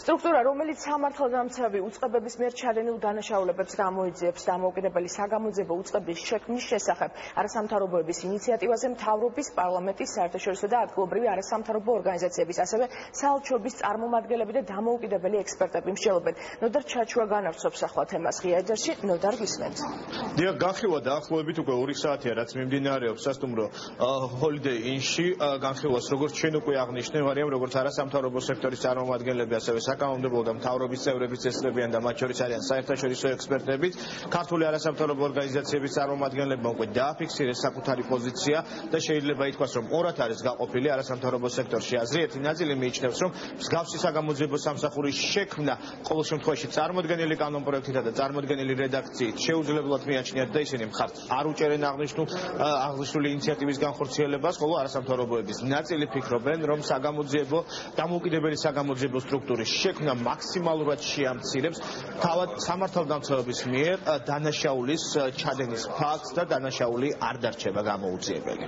სტრუქტურა, რომელიც სამართალდამცავი უწყებების მიერ ჩადენილ დანაშაულებებს გამოიძიებს დამოუკიდებელი საგამოძიებო უწყების შექმნის შესახებ არასამთავრობოების ინიციატივაზე მთავრობის, პარლამენტის, საერთაშორისო და ადგილობრივი არასამთავრობო ორგანიზაციების, ასევე საელჩოების წარმომადგენლები და დამოუკიდებელი ექსპერტები მსჯელობენ. ნოდარ ჩაჩუა განავრცობს ახლა თემას ღია ეთერში. ნოდარ, გისმენთ. დიახ, განხილვა დაახლოებით უკვე 2 საათია, რაც მიმდინარეობს სასტუმრო Holiday Inn-ში. განხილვას როგორც ჩვენ უკვე აღნიშნებარიან, როგორც არასამთავრობო სექტორის წარმომადგენლები, ასევე საკანონმდებლო და მთავრობის წევრებიც ესწრებიან და მათ შორის არიან საერთაშორისო ექსპერტებიც. ქართული არასამთავრობო ორგანიზაციების წარმომადგენლებმა უკვე დააფიქსირეს საკუთარი პოზიცია და შეიძლება ითქვას, რომ ორად არის გაყოფილი არასამთავრობო სექტორში. აზრიერთი ნაწილი მიიჩნევს, რომ მსგავსი საგამოძიებო სამსახურის შექმნა ყოველ შემთხვევაში წარმოდგენილი კანონპროექტითა და წარმოდგენილი რედაქციით შეუძლებლად მიაჩნიათ და ისინი მხარს არ უჭერენ აღნიშნული ინიციატივის განხორციელებას, ხოლო არასამთავრობოების ნაწილი ფიქრობენ, რომ დამოუკიდებელი საგამოძიებო სტრუქტურის შექმნა მაქსიმალურად შეამცირებს თავად სამართალდამცავების მიერ დანაშაულის ჩადენის ფაქტს და დანაშაული არ დარჩება გამოუძიებელი.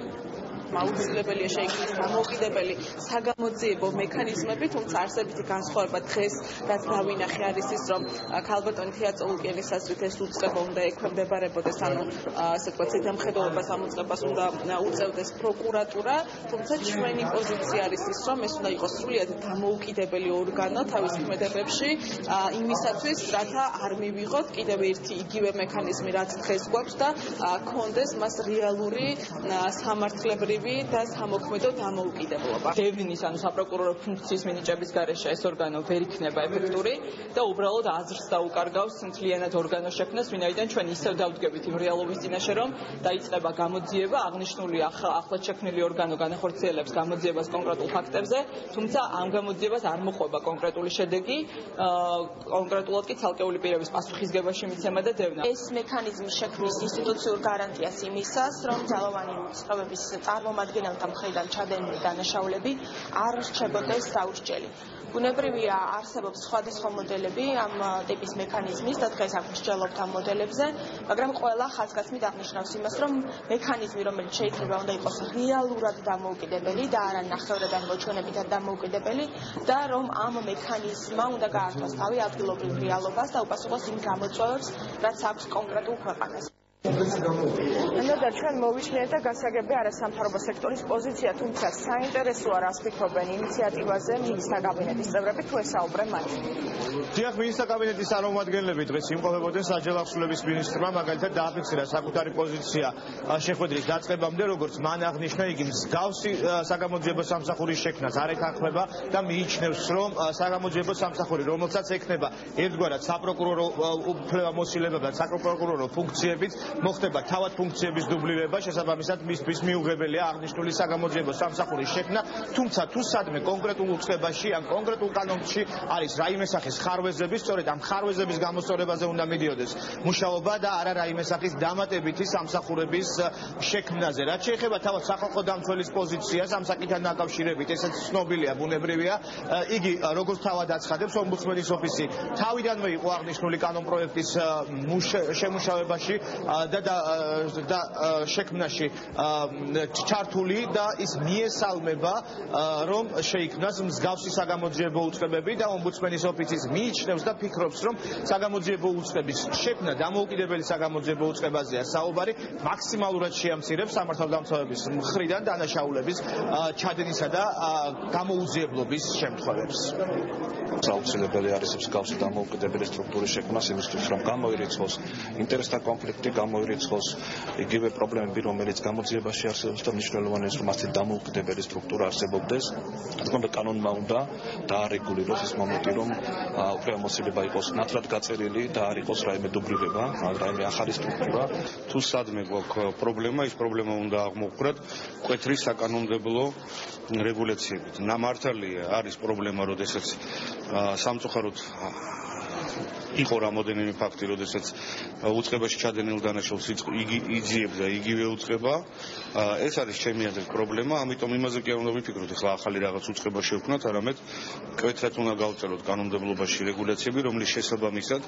აუცილებელია შეიქმნას დამოუკიდებელი საგამოძიებო მექანიზმები, თუმცა არსებითი განსხვავება დღეს რაც დავინახე არის ის, რომ ქალბატონი თეატრულკენის აზრით ეს უწყება უნდა ექვემდებარებოდეს, ანუ ასე ვთქვათ, ზედამხედველობას ამ უწყებას უნდა უწევდეს პროკურატურა, თუმცა ჩვენი პოზიცია არის ის, რომ ეს უნდა იყოს სრულიად დამოუკიდებელი ორგანო თავის ქმედებებში, იმისათვის, რათა არ მივიღოთ კიდევ ერთი იგივე მექანიზმი, რაც დღეს გვაქვს და ქონდეს მას რეალური სამართლებრივი და სამოქმედო დამოუკიდებლობა. დევნის ანუ საპროკურორო ფუნქციის მინიჭების გარეშე ეს ორგანო ვერ იქნება ეფექტური და უბრალოდ აზრს დაუკარგავს მთლიანად ორგანოს შექმნას, ვინაიდან ჩვენ ისევ დავდგებით იმ რეალობის წინაშე, რომ დაიწყება გამოძიება, აღნიშნული ახლად შექმნილი ორგანო განახორციელებს გამოძიებას კონკრეტულ ფაქტებზე, თუმცა ამ გამოძიებას არ მოყვება კონკრეტული შედეგი, კონკრეტულად კი ცალკეული პირების პასუხისგებაში მიცემა და დევნა. ეს მექანიზმი შექმნის ინსტიტუციურ გარანტიას იმისას, რომ ძალოვანი უწყებების წარმომადგენელთა მხრიდან ჩადენილი დანაშაულები არ რჩებოდეს საურჩელი. ბუნებრივია, არსებობს სხვადასხვა მოდელები ამ ტიპის მექანიზმის და დღეს აქ ვსჯელობთ ამ მოდელებზე, მაგრამ ყველა ხაზგასმით აღნიშნავს იმას, რომ მექანიზმი, რომელიც შეიძლება უნდა იყოს რეალურად დამოუკიდებელი და არა ნახევრად მოჩვენებითად დამოუკიდებელი და რომ ამ მექანიზმმა უნდა გაართვას თავი ადგილობრივ რეალობას და უპასუხოს იმ გამოწვევებს, რაც აქვს კონკრეტულ ქვეყანას. ნოდარ, ჩვენ მოვიშლეთ და გასაგები არასამთავრობო სექტორის პოზიცია, თუმცა საინტერესოა რას ფიქრობენ ინიციატივაზე მინისტრთა კაბინეტის წევრები, თუ ესაუბრენ მათ. დიახ, მინისტრთა კაბინეტის წარმომადგენლები დღეს იმყოფებოდნენ საჯარო აღსრულების მინისტრმა, მაგალითად დააფიქსირა საკუთარი პოზიცია შეხვედრის დაწყებამდე, როგორც მან აღნიშნა, იგი მსგავსი საგამოძიებო სამსახურის შექმნას არ ეთანხმება და მიიჩნევს, რომ საგამოძიებო სამსახური, რომელსაც ექნება ერთგვარად საპროკურორო უფლებამოსილება და საპროკურორო ფუნქციებით, მოხდება თავად ფუნქციების დუბლირება, შესაბამისად მისთვის მიუღებელია აღნიშნული საგამოძიებო სამსახურის შექმნა, თუმცა თუ სადმე კონკრეტულ უწყებაში ან კონკრეტულ კანონში არის რაიმე სახის ხარვეზები, სწორედ ამ ხარვეზების გამოსწორებაზე უნდა მიდიოდეს მუშაობა და არა რაიმე სახის დამატებითი სამსახურების შექმნაზე. რაც შეეხება თავად სახალხო დამცველის პოზიციას ამ საკითხთან დაკავშირებით, ესეც ცნობილია, ბუნებრივია, იგი როგორც თავად აცხადებს, ომბუდსმენის ოფისი თავიდანვე იყო აღნიშნული კანონპროექტის შემუშავებაში და შექმნაში ჩართული და ის მიესალმება, რომ შეიქმნას მსგავსი საგამოძიებო უწყებები და ომბუდსმენის ოფისის მიიჩნევს და ფიქრობს, რომ საგამოძიებო უწყების შექმნა დამოუკიდებელი საგამოძიებო უწყებაზეა საუბარი, მაქსიმალურად შეამცირებს სამართალდამცავების მხრიდან დანაშაულების ჩადენისა და გამოუძიებლობის შემთხვევებს. აუცილებელი არის მსგავსი დამოუკიდებელი სტრუქტურის შექმნა იმისთვის, რომ გამოირიცხოს ინტერესთა კონფლიქტი, გამოირიცხოს იგივე პრობლემები, რომელიც გამოძიებაში არსებობს და მნიშვნელოვანი ის, რომ ასეთი დამოუკიდებელი სტრუქტურა არსებობდეს. თქმა უნდა, კანონმა უნდა დაარეგულიროს ის მომენტი, რომ უფლებამოსილება იყოს ნათლად გაწერილი და არ იყოს რაიმე დუბლირება, რაიმე ახალი სტრუქტურა. თუ სადმე გვაქვს პრობლემა, ის პრობლემა უნდა აღმოვხვრათ მკვეთრი საკანონმდებლო რეგულაციებით. მართალია არის პრობლემა, როდესაც სამწუხაროდ იყო რამოდენიმე ფაქტი, როდესაც უწყებაში ჩადენილ დანაშაულს იძიებდა იგივე უწყება. ეს არის ჩემი აზრით პრობლემა, ამიტომ იმაზე კი არ უნდა ვიფიქროთ, ახლა ახალი რაღაც უწყება შევქმნათ, არამედ მკვეთრად უნდა გავწეროთ კანონმდებლობაში რეგულაციები, რომლის შესაბამისად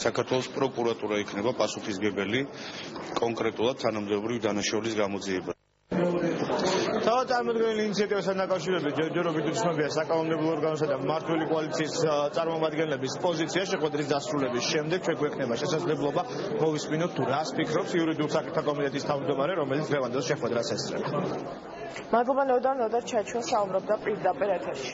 საქართველოს პროკურატურა იქნება პასუხისმგებელი კონკრეტულად თანამდებობრივი დანაშაულის გამოძიება. წარმოქმნილი ინიციატივასთან დაკავშირებით ჯერჯერობით უცნობია საკანონმდებლო ორგანოსა და მმართველი კოალიციის წარმომადგენლების პოზიცია შეხვედრის დასრულების შემდეგ ჩვენ გვექნება შესაძლებლობა მოვისმინოთ თუ რას ფიქრობს იურიდიულ საკითხთა კომიტეტის თავმჯდომარე, რომელიც დღევანდელ შეხვედრას ესწრება. მადლობა ნოდარ ჩაჩვა საუბრობდა პირდაპირ ეთერში.